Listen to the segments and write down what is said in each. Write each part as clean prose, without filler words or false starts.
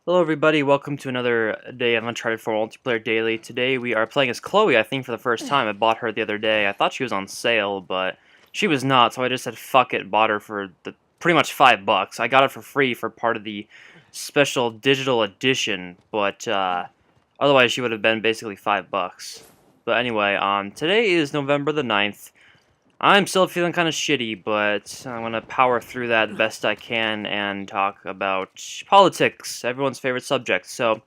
Hello everybody, welcome to another day of Uncharted 4 Multiplayer Daily. Today we are playing as Chloe, I think for the first time. I bought her the other day. I thought she was on sale, but she was not, so I just said fuck it, bought her for pretty much $5. I got it for free for part of the special digital edition, but otherwise she would have been basically $5. But anyway, today is November the 9th. I'm still feeling kind of shitty, but I'm going to power through that the best I can and talk about politics, everyone's favorite subject. So, I'd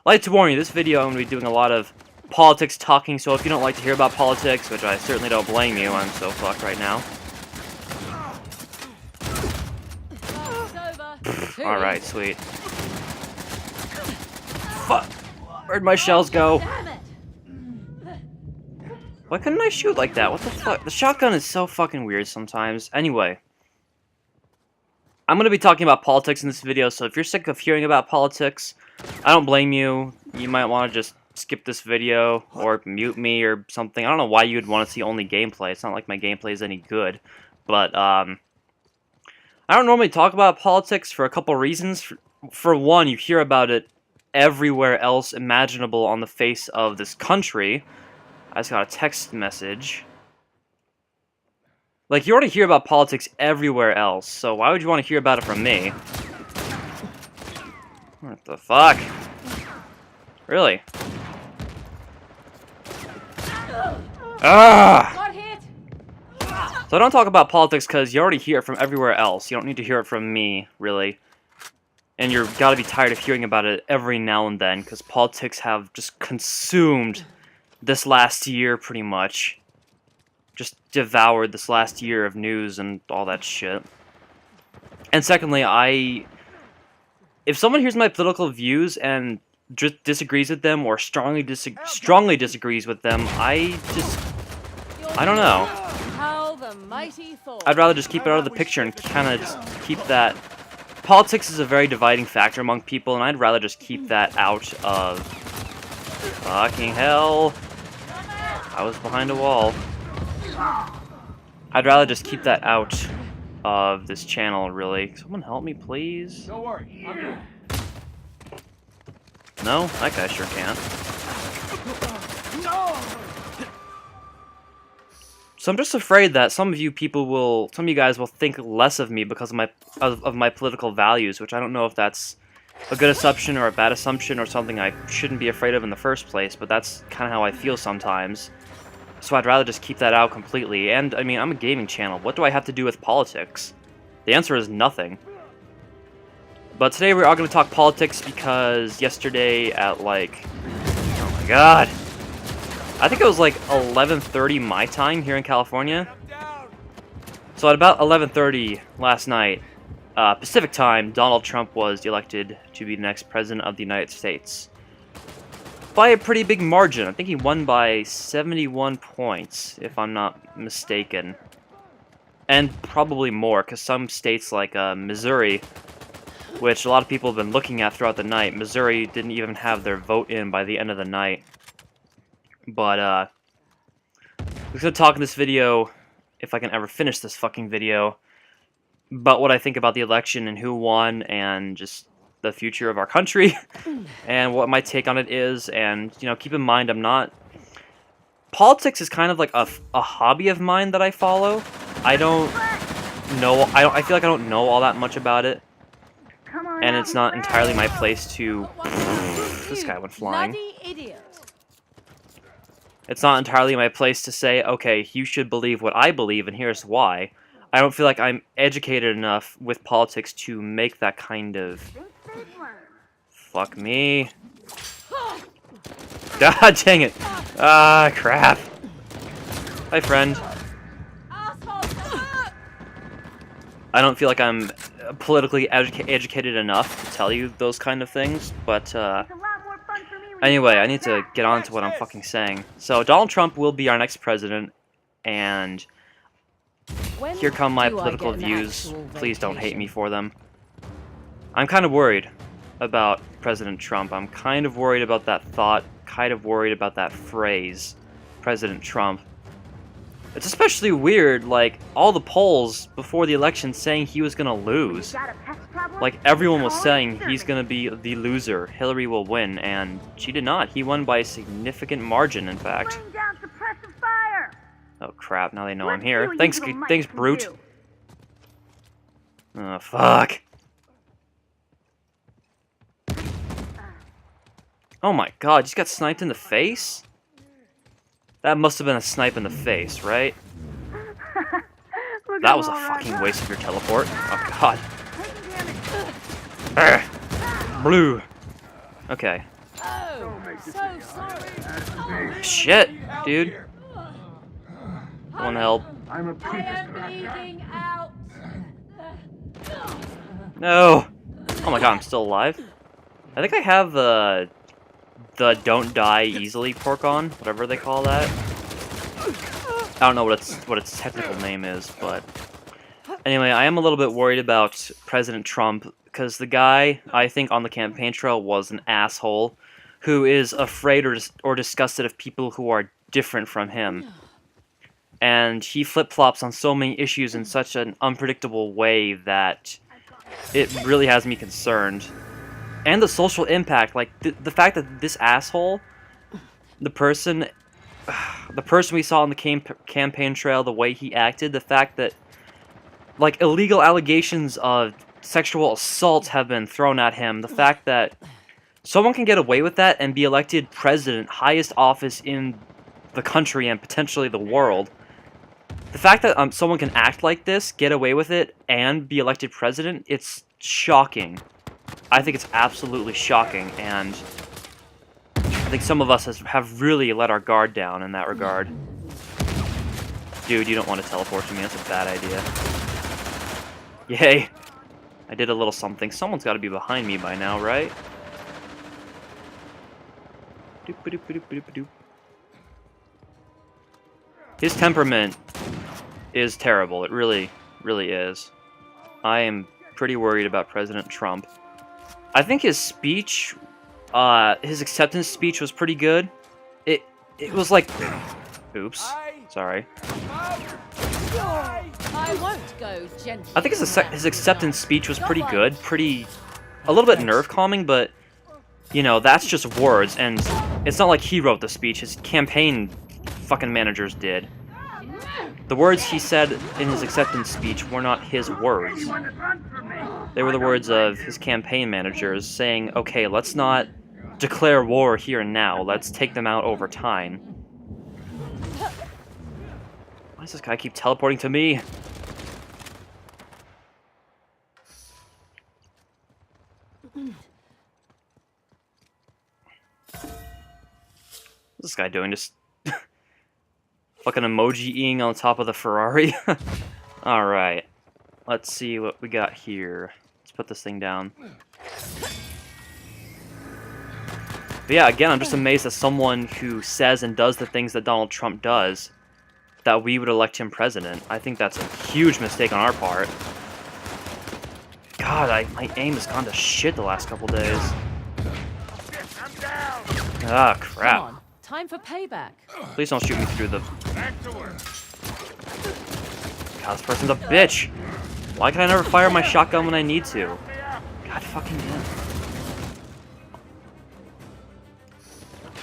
like to warn you, this video I'm going to be doing a lot of politics talking, so if you don't like to hear about politics, which I certainly don't blame you, I'm so fucked right now. Alright, sweet. Fuck! Where'd my shells go? Why couldn't I shoot like that? What the fuck? The shotgun is so fucking weird sometimes. Anyway. I'm going to be talking about politics in this video, so if you're sick of hearing about politics, I don't blame you. You might want to just skip this video, or mute me, or something. I don't know why you would want to see only gameplay. It's not like my gameplay is any good. But, I don't normally talk about politics for a couple reasons. For one, you hear about it everywhere else imaginable on the face of this country. I just got a text message. Like, you already hear about politics everywhere else, so why would you want to hear about it from me? What the fuck? Really? Ah! So I don't talk about politics because you already hear it from everywhere else. You don't need to hear it from me, really. And you're gotta be tired of hearing about it every now and then, because politics have just consumed this last year, pretty much. Just devoured this last year of news and all that shit. And secondly, if someone hears my political views and just disagrees with them, or strongly disagrees with them, I don't know. I'd rather just keep it out of the picture and kind of just keep that. Politics is a very dividing factor among people, and I'd rather just keep that out of. Fucking hell. I was behind a wall. I'd rather just keep that out of this channel, really. Someone help me, please? Don't worry, I'm here. No? That guy sure can't. No! So I'm just afraid that some of you guys will think less of me because of my political values, which I don't know if that's a good assumption or a bad assumption or something I shouldn't be afraid of in the first place, but that's kind of how I feel sometimes. So I'd rather just keep that out completely. And, I mean, I'm a gaming channel. What do I have to do with politics? The answer is nothing. But today we are going to talk politics because yesterday at, like... Oh my god! I think it was like 11:30 my time here in California. So at about 11:30 last night, Pacific time, Donald Trump was elected to be the next president of the United States. By a pretty big margin. I think he won by 71 points, if I'm not mistaken. And probably more, because some states like Missouri, which a lot of people have been looking at throughout the night, Missouri didn't even have their vote in by the end of the night. But, I'm going to talk in this video, if I can ever finish this fucking video, about what I think about the election and who won, and just the future of our country, and what my take on it is. And, you know, keep in mind, politics is kind of like a hobby of mine that I follow. I feel like I don't know all that much about it, and it's not entirely my place to... This guy went flying. It's not entirely my place to say, okay, you should believe what I believe, and here's why. I don't feel like I'm educated enough with politics to make that kind of... Fuck me. God dang it. Ah, crap. Hi, friend. I don't feel like I'm politically educated enough to tell you those kind of things, but, anyway, I need to get on to what I'm fucking saying. So, Donald Trump will be our next president, and here come my political views. Please don't hate me for them. I'm kind of worried about President Trump. I'm kind of worried about that thought, kind of worried about that phrase, President Trump. It's especially weird, like, all the polls before the election saying he was gonna lose. Like, everyone was saying he's gonna be the loser, Hillary will win, and she did not. He won by a significant margin, in fact. Bring down suppressive fire. Oh crap, now they know I'm Let's here. see what Thanks, you little mice thanks, can brute. do. Oh, fuck. Oh my god, you just got sniped in the face? That must have been a snipe in the face, right? Look That at was a all right, fucking huh? waste of your teleport. Oh god. Taking damage. Arrgh. Blue. Okay. Oh, so sorry. Shit, dude. Want help? I'm a I am bleeding out. No. Oh my god, I'm still alive. I think I have the don't die easily pork on, whatever they call that. I don't know what its technical name is, but anyway, I am a little bit worried about President Trump because the guy I think on the campaign trail was an asshole who is afraid or disgusted of people who are different from him. And he flip-flops on so many issues in such an unpredictable way that it really has me concerned. And the social impact, like the fact that this asshole, the person we saw on the campaign trail, the way he acted, the fact that like illegal allegations of sexual assault have been thrown at him, the fact that someone can get away with that and be elected president, highest office in the country and potentially the world. The fact that someone can act like this, get away with it, and be elected president, it's shocking. I think it's absolutely shocking, and I think some of us have really let our guard down in that regard. Dude, you don't want to teleport to me. That's a bad idea. Yay. I did a little something. Someone's got to be behind me by now, right? Doop-a-doop-a-doop-a-doop. His temperament is terrible. It really, really is. I am pretty worried about President Trump. I think his speech, his acceptance speech was pretty good. It was like, oops, sorry. I won't go gently. I think his acceptance speech was pretty good, a little bit nerve calming, but you know that's just words, and it's not like he wrote the speech. His campaign fucking managers did. The words he said in his acceptance speech were not his words. They were the words of his campaign managers saying, okay, let's not declare war here and now. Let's take them out over time. Why does this guy keep teleporting to me? What's this guy doing? Just fucking emoji-ing on top of the Ferrari? Alright. Let's see what we got here. Let's put this thing down. But yeah, again, I'm just amazed that someone who says and does the things that Donald Trump does, that we would elect him president. I think that's a huge mistake on our part. God, my aim has gone to shit the last couple days. Ah, crap. Come on, time for payback. Please don't shoot me through the... Back to work. God, this person's a bitch. Why can I never fire my shotgun when I need to? God fucking damn.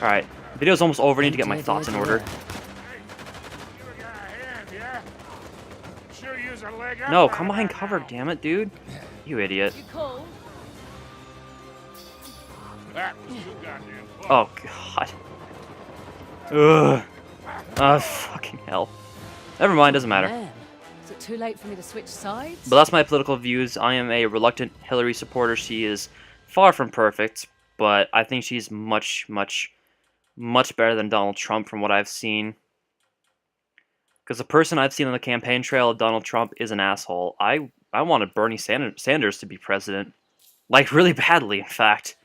Alright, the video's almost over. I need to get my thoughts in order. No, come behind cover, damn it, dude. You idiot. You call? Oh, God. Ugh. Ah, fucking hell. Never mind, doesn't matter. Man, is it too late for me to switch sides? But that's my political views. I am a reluctant Hillary supporter. She is far from perfect, but I think she's much, much, much better than Donald Trump from what I've seen. Because the person I've seen on the campaign trail of Donald Trump is an asshole. I wanted Bernie Sanders to be president. Like, really badly, in fact.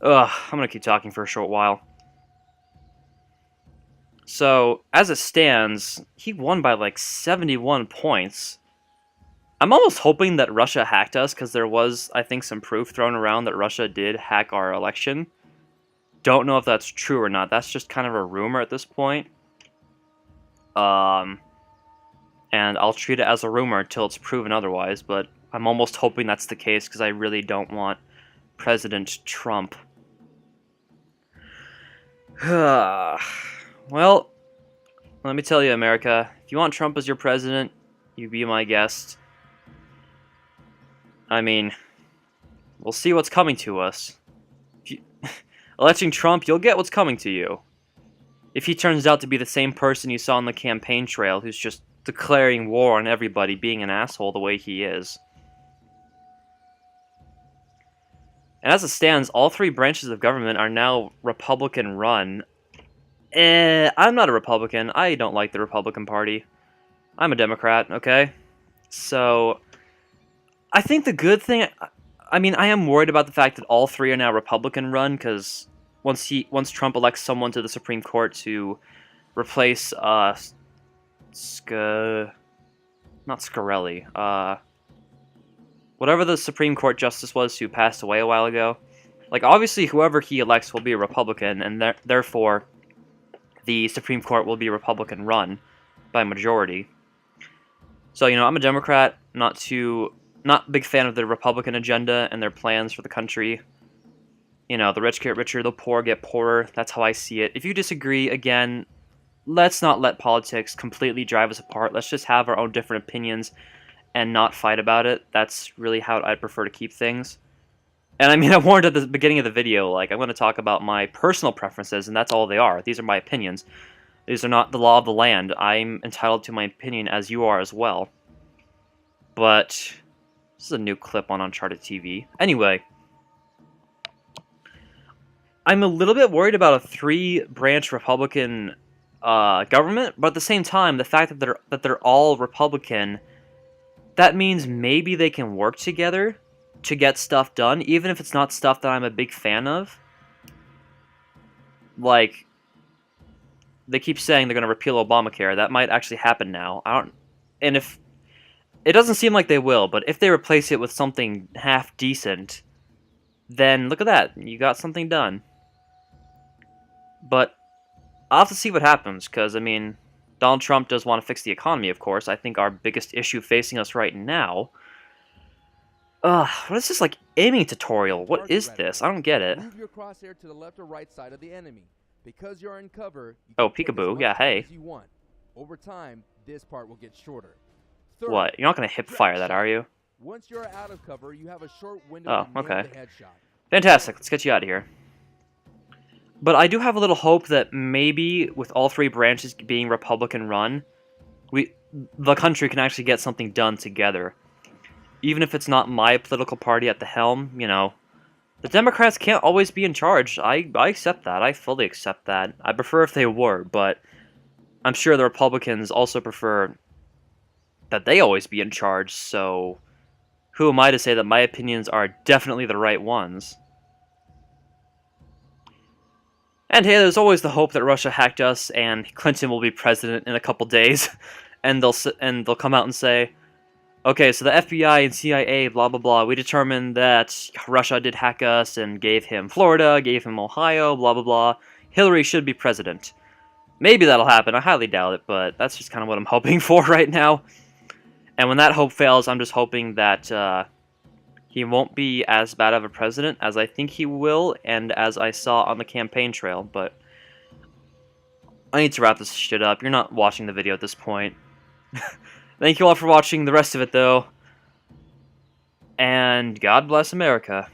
Ugh, I'm gonna keep talking for a short while. So, as it stands, he won by like 71 points. I'm almost hoping that Russia hacked us, because there was, I think, some proof thrown around that Russia did hack our election. Don't know if that's true or not. That's just kind of a rumor at this point. And I'll treat it as a rumor until it's proven otherwise, but I'm almost hoping that's the case because I really don't want President Trump. Well, let me tell you, America, if you want Trump as your president, you be my guest. I mean, we'll see what's coming to us. If you, electing Trump, you'll get what's coming to you. If he turns out to be the same person you saw on the campaign trail who's just declaring war on everybody, being an asshole the way he is. And as it stands, all three branches of government are now Republican-run. I'm not a Republican. I don't like the Republican Party. I'm a Democrat, okay? So, I think the good thing... I mean, I am worried about the fact that all three are now Republican-run, because once Trump elects someone to the Supreme Court to replace, not Scarelli, whatever the Supreme Court justice was who passed away a while ago, like, obviously whoever he elects will be a Republican, and therefore the Supreme Court will be Republican-run by majority. So, you know, I'm a Democrat, not a big fan of the Republican agenda and their plans for the country. You know, the rich get richer, the poor get poorer. That's how I see it. If you disagree, again, let's not let politics completely drive us apart. Let's just have our own different opinions and not fight about it. That's really how I'd prefer to keep things. And I mean, I warned at the beginning of the video, like, I'm going to talk about my personal preferences, and that's all they are. These are my opinions. These are not the law of the land. I'm entitled to my opinion as you are as well. But this is a new clip on Uncharted TV. Anyway, I'm a little bit worried about a three-branch Republican government, but at the same time, the fact that they're all Republican, that means maybe they can work together to get stuff done, even if it's not stuff that I'm a big fan of. Like, they keep saying they're going to repeal Obamacare. That might actually happen now. And if it doesn't seem like they will, but if they replace it with something half decent, then look at that, you got something done. But I'll have to see what happens, because, I mean, Donald Trump does want to fix the economy, of course. I think our biggest issue facing us right now... what is this, like, aiming tutorial? What is this? I don't get it. Move your crosshair to the left or right side of the enemy. Because you're in cover, you Oh, can take peekaboo. as much Yeah, time hey. as you want. Over time, this part will get shorter. Third, What? You're not going to hip fire that, are you? once you're out of cover, you have a short window to nail okay. the headshot. Fantastic. Let's get you out of here. But I do have a little hope that maybe with all three branches being Republican-run, the country can actually get something done together. Even if it's not my political party at the helm, you know, the Democrats can't always be in charge. I accept that. I fully accept that. I prefer if they were, but I'm sure the Republicans also prefer that they always be in charge, so who am I to say that my opinions are definitely the right ones? And hey, there's always the hope that Russia hacked us and Clinton will be president in a couple days, and they'll come out and say, okay, so the FBI and CIA, blah blah blah, we determined that Russia did hack us and gave him Florida, gave him Ohio, blah blah blah. Hillary should be president. Maybe that'll happen. I highly doubt it, but that's just kind of what I'm hoping for right now. And when that hope fails, I'm just hoping that he won't be as bad of a president as I think he will, and as I saw on the campaign trail, but I need to wrap this shit up. You're not watching the video at this point. Thank you all for watching the rest of it, though. And God bless America.